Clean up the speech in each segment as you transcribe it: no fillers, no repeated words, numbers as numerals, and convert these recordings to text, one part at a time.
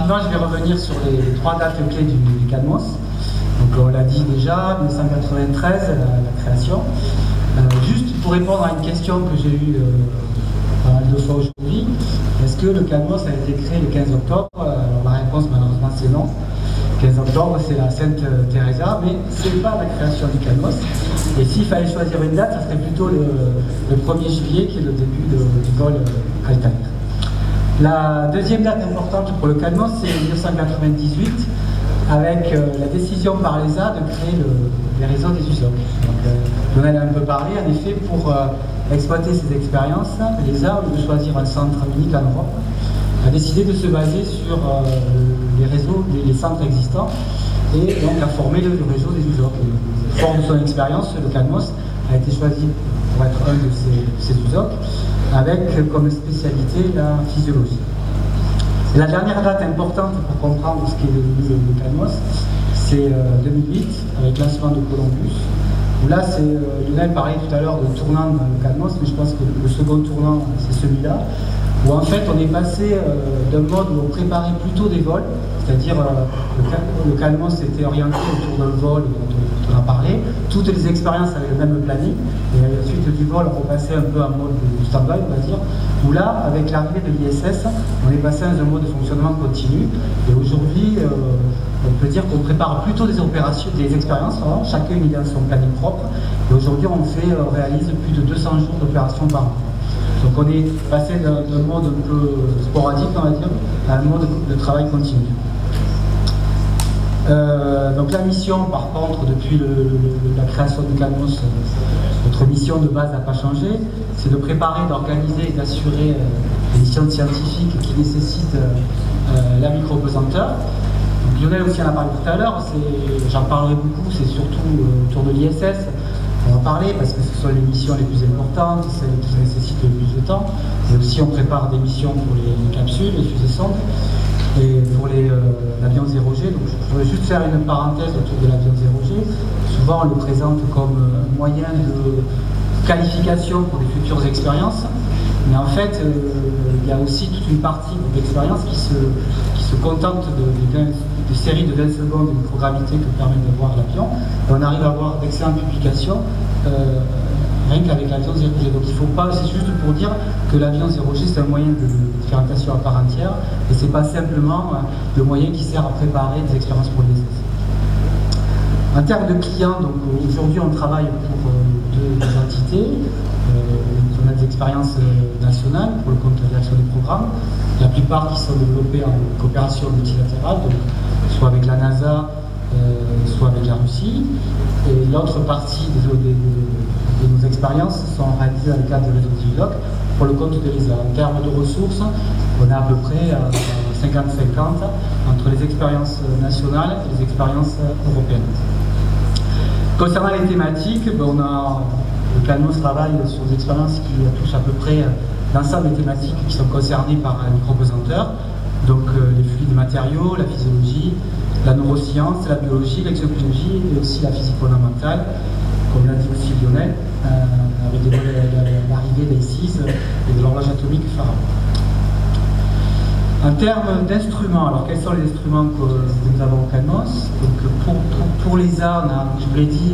rapidement, je vais revenir sur les 3 dates clés du CADMOS. Donc on l'a dit déjà, 1993, la création. Juste pour répondre à une question que j'ai eue pas mal de fois aujourd'hui, est-ce que le CADMOS a été créé le 15 octobre? Alors la réponse malheureusement c'est non. 15 octobre c'est la Sainte Teresa, mais ce n'est pas la création du CADMOS. Et s'il fallait choisir une date, ça serait plutôt le 1er juillet qui est le début du vol Altair. La deuxième date importante pour le CADMOS c'est 1998, avec la décision par l'ESA de créer les réseaux des USOC. On en a un peu parlé, en effet, pour exploiter ces expériences, l'ESA, au lieu de choisir un centre unique en Europe, a décidé de se baser sur les réseaux, les centres existants, et donc a formé le réseau des USOC. Fort de son expérience, le CADMOS a été choisi pour être un de ces USOC, avec comme spécialité la physiologie. La dernière date importante pour comprendre ce qu'est le CADMOS, c'est 2008, avec le lancement de Columbus, où là, Lionel parlait tout à l'heure de tournant dans le CADMOS, mais je pense que le second tournant, c'est celui-là, où en fait on est passé d'un mode où on préparait plutôt des vols, c'est-à-dire le CADMOS était orienté autour d'un vol dont on a parlé, toutes les expériences avaient le même planning, et à la suite du vol on repassait un peu en mode de stand-by, on va dire, où là, avec l'arrivée de l'ISS, on est passé dans un mode de fonctionnement continu, et aujourd'hui, on peut dire qu'on prépare plutôt des opérations, des expériences, hein, chacune ayant son planning propre, et aujourd'hui on réalise plus de 200 jours d'opérations par an. Donc on est passé d'un mode un peu sporadique, on va dire, à un mode de travail continu. Donc la mission, par contre, depuis la création du CADMOS, notre mission de base n'a pas changé, c'est de préparer, d'organiser et d'assurer les missions scientifiques qui nécessitent la micropesanteur. Lionel aussi en a parlé tout à l'heure, j'en parlerai beaucoup, c'est surtout autour de l'ISS. On va parler parce que ce sont les missions les plus importantes, celles qui nécessitent le plus de temps. Et aussi on prépare des missions pour les capsules, les fusées sondes et pour l'avion 0G. Donc je voudrais juste faire une parenthèse autour de l'avion 0G. Souvent on le présente comme un moyen de qualification pour les futures expériences. Mais en fait, il y a aussi toute une partie de l'expérience qui se contente de séries de 20 secondes de microgravité que permet de voir l'avion. Et on arrive à avoir d'excellentes publications rien qu'avec l'avion 0G. Donc il faut pas, c'est juste pour dire que l'avion 0G c'est un moyen de différenciation à part entière et c'est pas simplement le moyen qui sert à préparer des expériences pour les essais. En termes de clients, donc aujourd'hui on travaille pour deux entités. On a des expériences nationales pour le compte de l'action des programmes, la plupart qui sont développées en coopération multilatérale, donc soit avec la NASA, soit avec la Russie. Et l'autre partie de nos expériences sont réalisées dans le cadre du réseau DIVLOC pour le compte de l'ESA. En termes de ressources, on a à peu près 50-50 entre les expériences nationales et les expériences européennes. Concernant les thématiques, le CADMOS travaille sur des expériences qui touchent à peu près l'ensemble des thématiques qui sont concernées par un micropesanteur, donc les fluides matériaux, la physiologie, la neuroscience, la biologie, l'exobiologie et aussi la physique fondamentale, comme l'a dit aussi Lionel, avec l'arrivée des CIS et de l'horloge atomique Faraday. En termes d'instruments, alors quels sont les instruments que nous avons au CADMOS? Donc pour l'ESA, je vous l'ai dit,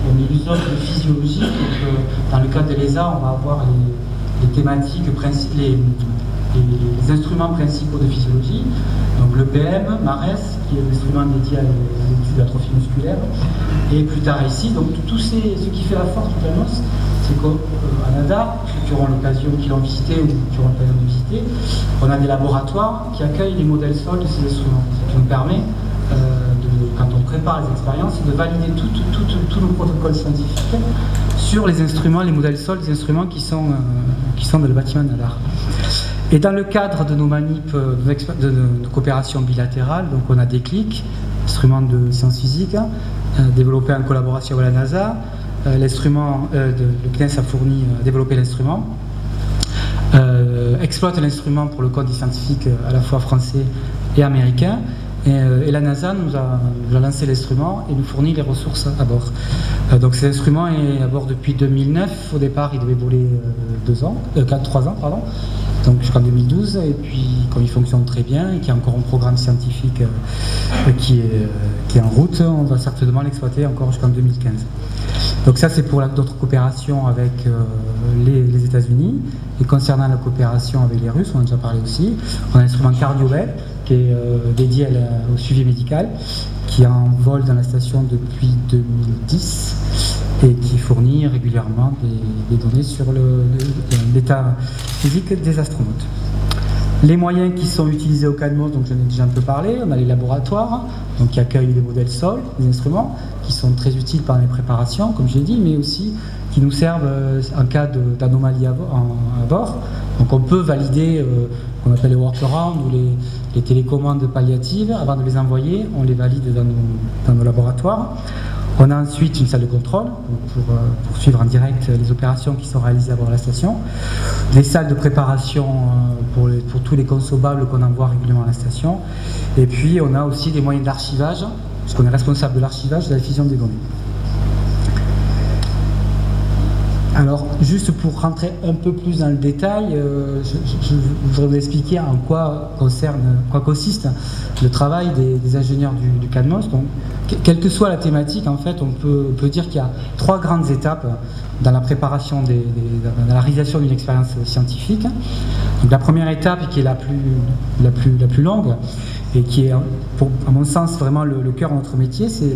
on est l'USOC de physiologie. Donc, dans le cadre de l'ESA, on va avoir les thématiques, les instruments principaux de physiologie. Donc le PM, MARES, qui est l'instrument dédié à l'étude d'atrophie musculaire, et plus tard ici. Donc ce qui fait la force du CADMOS, c'est qu'au Canada, ceux qui auront l'occasion, qui l'ont visité ou qui auront l'occasion de visiter, on a des laboratoires qui accueillent les modèles sols de ces instruments, ce qui nous permet quand on prépare les expériences, de valider tous nos protocoles scientifiques sur les instruments, les modèles sols, les instruments qui sont dans le bâtiment Nadar. Et dans le cadre de nos manips de coopération bilatérale, donc on a Déclic, instrument de sciences physiques, développé en collaboration avec la NASA. Le CNES a développé l'instrument, exploite l'instrument pour le compte des scientifiques à la fois français et américains. Et la NASA nous a lancé l'instrument et nous fournit les ressources à bord. Donc cet instrument est à bord depuis 2009. Au départ, il devait voler 3 ans. donc jusqu'en 2012, et puis comme il fonctionne très bien et qu'il y a encore un programme scientifique qui est en route, on va certainement l'exploiter encore jusqu'en 2015. Donc ça c'est pour d'autres coopérations avec les États-Unis. Et concernant la coopération avec les Russes, on en a déjà parlé aussi, on a l'instrument CardioWeb qui est dédié au suivi médical, qui est en vol dans la station depuis 2010 et qui fournit régulièrement des données sur l'état physique des astronautes. Les moyens qui sont utilisés au CADMOS, donc j'en ai déjà un peu parlé, on a les laboratoires donc, qui accueillent les modèles sol, les instruments, qui sont très utiles pendant les préparations, comme j'ai dit, mais aussi qui nous servent en cas d'anomalie à bord. Donc on peut valider ce qu'on appelle les workarounds ou les télécommandes palliatives. Avant de les envoyer, on les valide dans nos laboratoires. On a ensuite une salle de contrôle pour suivre en direct les opérations qui sont réalisées à bord de la station. Des salles de préparation pour tous les consommables qu'on envoie régulièrement à la station. Et puis on a aussi des moyens d'archivage, puisqu'on est responsable de l'archivage et de la diffusion des données. Alors, juste pour rentrer un peu plus dans le détail, je voudrais vous expliquer en quoi consiste le travail des ingénieurs du CADMOS. Donc, quelle que soit la thématique, en fait, on peut dire qu'il y a 3 grandes étapes dans la préparation, dans la réalisation d'une expérience scientifique. Donc, la première étape, qui est la plus longue, et qui est, à mon sens, vraiment le cœur de notre métier, c'est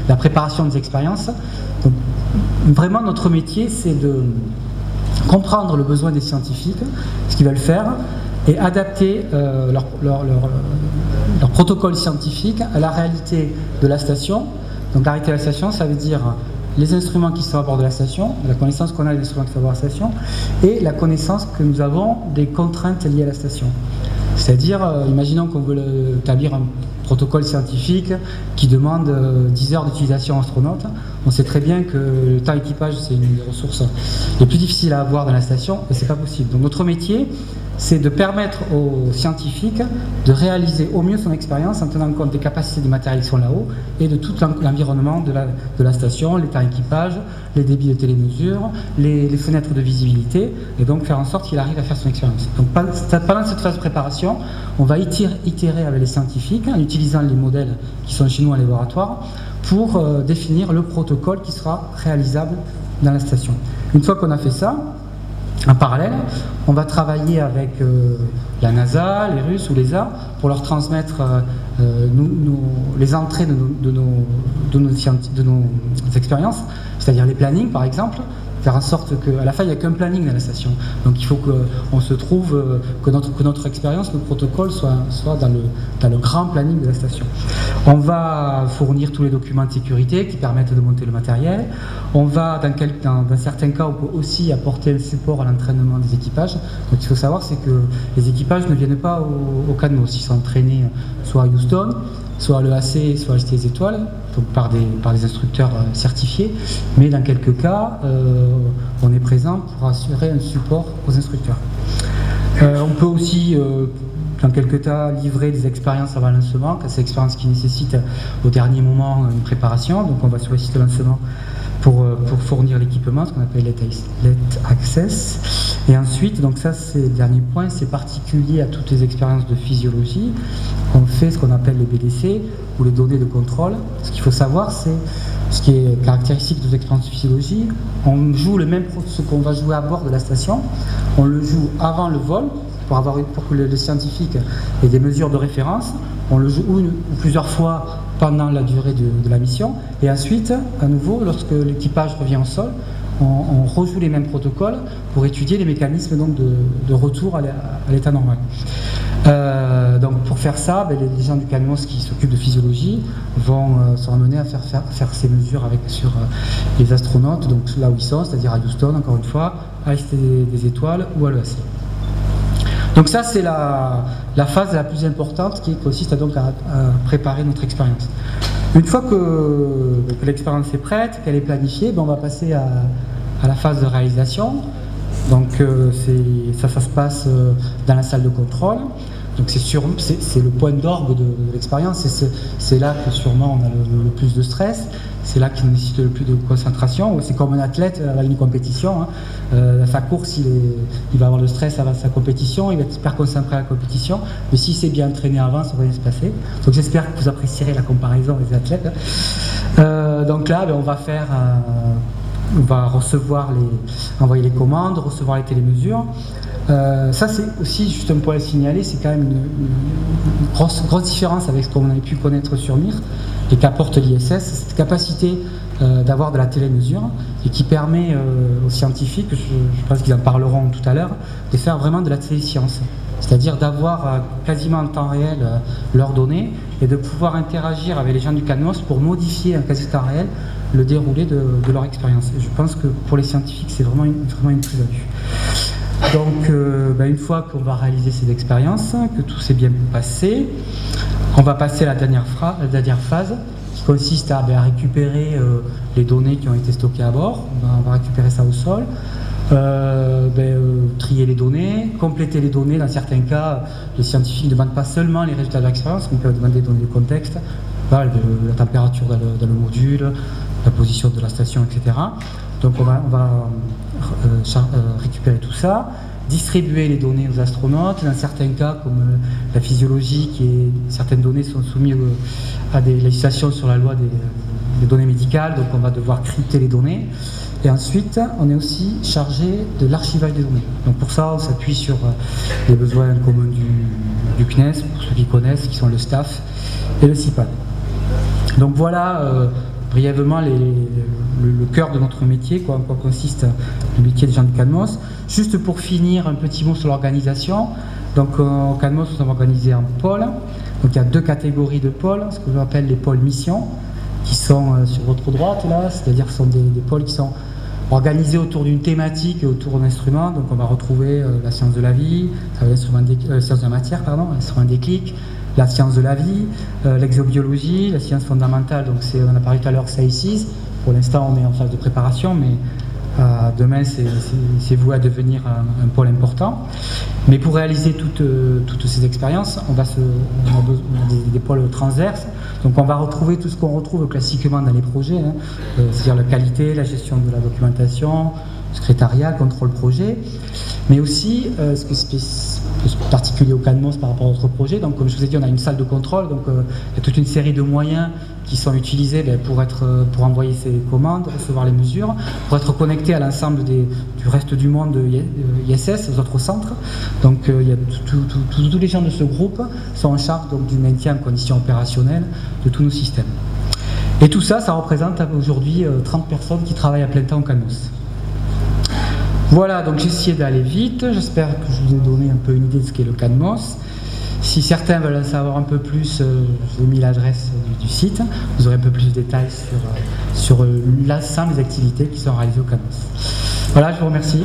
la préparation des expériences. Donc, vraiment, notre métier, c'est de comprendre le besoin des scientifiques, ce qu'ils veulent faire, et adapter leur protocole scientifique à la réalité de la station. Donc, la réalité de la station, ça veut dire les instruments qui sont à bord de la station, la connaissance qu'on a des instruments qui sont à bord de la station, et la connaissance que nous avons des contraintes liées à la station. C'est-à-dire, imaginons qu'on veut établir un protocole scientifique qui demande 10 heures d'utilisation astronaute. On sait très bien que le temps équipage, c'est une des ressources les plus difficiles à avoir dans la station, et c'est pas possible. Donc notre métier, c'est de permettre aux scientifiques de réaliser au mieux son expérience en tenant compte des capacités des matériels qui sont là-haut et de tout l'environnement de la station, les temps équipage, les débits de télémesure, les fenêtres de visibilité, et donc faire en sorte qu'il arrive à faire son expérience. Donc pendant cette phase de préparation, on va itérer avec les scientifiques en utilisant les modèles qui sont chez nous en laboratoire pour définir le protocole qui sera réalisable dans la station. Une fois qu'on a fait ça, en parallèle, on va travailler avec la NASA, les Russes ou l'ESA pour leur transmettre les entrées de nos expériences, c'est-à-dire les plannings par exemple, faire en sorte qu'à la fin il n'y a qu'un planning dans la station. Donc il faut qu'on se trouve, que notre expérience, notre protocole soit dans le grand planning de la station. On va fournir tous les documents de sécurité qui permettent de monter le matériel. On va, dans certains cas, on peut aussi apporter un support à l'entraînement des équipages. Donc il faut savoir, c'est que les équipages ne viennent pas au CADMOS, ils sont entraînés soit à Houston, soit à l'EAC, soit à JT Étoiles, donc par des instructeurs certifiés, mais dans quelques cas, on est présent pour assurer un support aux instructeurs. On peut aussi, dans quelques cas, livrer des expériences avant lancement, ces expériences qui nécessitent au dernier moment une préparation, donc on va solliciter le lancement pour fournir l'équipement, ce qu'on appelle Let Access. Et ensuite, donc ça c'est le dernier point, c'est particulier à toutes les expériences de physiologie. On fait ce qu'on appelle les BDC, ou les données de contrôle. Ce qu'il faut savoir, c'est ce qui est caractéristique de nos expériences de physiologie. On joue ce qu'on va jouer à bord de la station, on le joue avant le vol, pour que le scientifique ait des mesures de référence. On le joue une ou plusieurs fois pendant la durée de la mission, et ensuite, à nouveau, lorsque l'équipage revient au sol, on rejoue les mêmes protocoles pour étudier les mécanismes donc, de retour à l'état normal. Donc pour faire ça, les gens du CADMOS qui s'occupent de physiologie vont se ramener à faire ces mesures sur les astronautes, donc là où ils sont, c'est-à-dire à Houston, encore une fois, à JT des Étoiles ou à l'EAC. Donc ça, c'est la phase la plus importante qui consiste à préparer notre expérience. Une fois que l'expérience est prête, qu'elle est planifiée, on va passer à la phase de réalisation. Donc ça se passe dans la salle de contrôle. Donc c'est le point d'orgue de l'expérience, c'est là que sûrement on a le plus de stress, c'est là qu'il nécessite le plus de concentration. C'est comme un athlète à une compétition, à sa course il va avoir le stress avant sa compétition, il va être super concentré à la compétition, mais s'il s'est bien entraîné avant, ça va bien se passer. Donc j'espère que vous apprécierez la comparaison des athlètes. Donc là, on va envoyer les commandes, recevoir les télémesures. Ça c'est aussi juste un point à signaler, c'est quand même une grosse différence avec ce qu'on avait pu connaître sur MIR et qu'apporte l'ISS, cette capacité d'avoir de la télémesure et qui permet aux scientifiques, je pense qu'ils en parleront tout à l'heure, de faire vraiment de la téléscience, c'est-à-dire d'avoir quasiment en temps réel leurs données et de pouvoir interagir avec les gens du CANOS pour modifier en quasi-temps réel le déroulé de leur expérience. Et je pense que pour les scientifiques c'est vraiment une plus-value. Donc une fois qu'on va réaliser ces expériences, que tout s'est bien passé, on va passer à la dernière phase qui consiste à récupérer les données qui ont été stockées à bord. On va récupérer ça au sol, trier les données, compléter les données. Dans certains cas, les scientifiques ne demandent pas seulement les résultats de l'expérience, mais peuvent demander des données de contexte, la température dans le module, la position de la station, etc. Donc on va récupérer tout ça, distribuer les données aux astronautes. Dans certains cas, comme la physiologie, certaines données sont soumises à des législations sur la loi des données médicales, donc on va devoir crypter les données. Et ensuite, on est aussi chargé de l'archivage des données. Donc pour ça, on s'appuie sur les besoins communs du CNES, pour ceux qui connaissent, qui sont le staff et le CIPAD. Donc voilà brièvement le cœur de notre métier, en quoi consiste le métier des gens du CANMOS. Juste pour finir, un petit mot sur l'organisation. Donc au CANMOS, nous sommes organisés en pôles. Donc il y a deux catégories de pôles, ce que j'appelle les pôles mission, qui sont sur votre droite là, c'est-à-dire que ce sont des pôles qui sont organisés autour d'une thématique et autour d'un instrument. Donc on va retrouver la science de la vie, science de la matière, l'instrument déclic, la science de la vie, l'exobiologie, la science fondamentale, donc on a parlé tout à l'heure SAICIS. Pour l'instant, on est en phase de préparation, mais demain, c'est voué à devenir un pôle important. Mais pour réaliser toutes ces expériences, on a des pôles transverses. Donc on va retrouver tout ce qu'on retrouve classiquement dans les projets, c'est-à-dire la qualité, la gestion de la documentation, secrétariat, contrôle projet, mais aussi ce qui est particulier au CANMOS par rapport à d'autres projets. Donc comme je vous ai dit, on a une salle de contrôle, donc il y a toute une série de moyens qui sont utilisés pour envoyer ces commandes, recevoir les mesures, pour être connecté à l'ensemble du reste du monde ISS, aux autres centres. Donc il y a tous les gens de ce groupe sont en charge donc, du maintien en conditions opérationnelles de tous nos systèmes. Et tout ça, ça représente aujourd'hui 30 personnes qui travaillent à plein temps au CANMOS. Voilà, donc j'ai essayé d'aller vite, j'espère que je vous ai donné un peu une idée de ce qu'est le CANMOS. Si certains veulent en savoir un peu plus, je vous ai mis l'adresse du site, vous aurez un peu plus de détails sur l'ensemble des activités qui sont réalisées au CANMOS. Voilà, je vous remercie.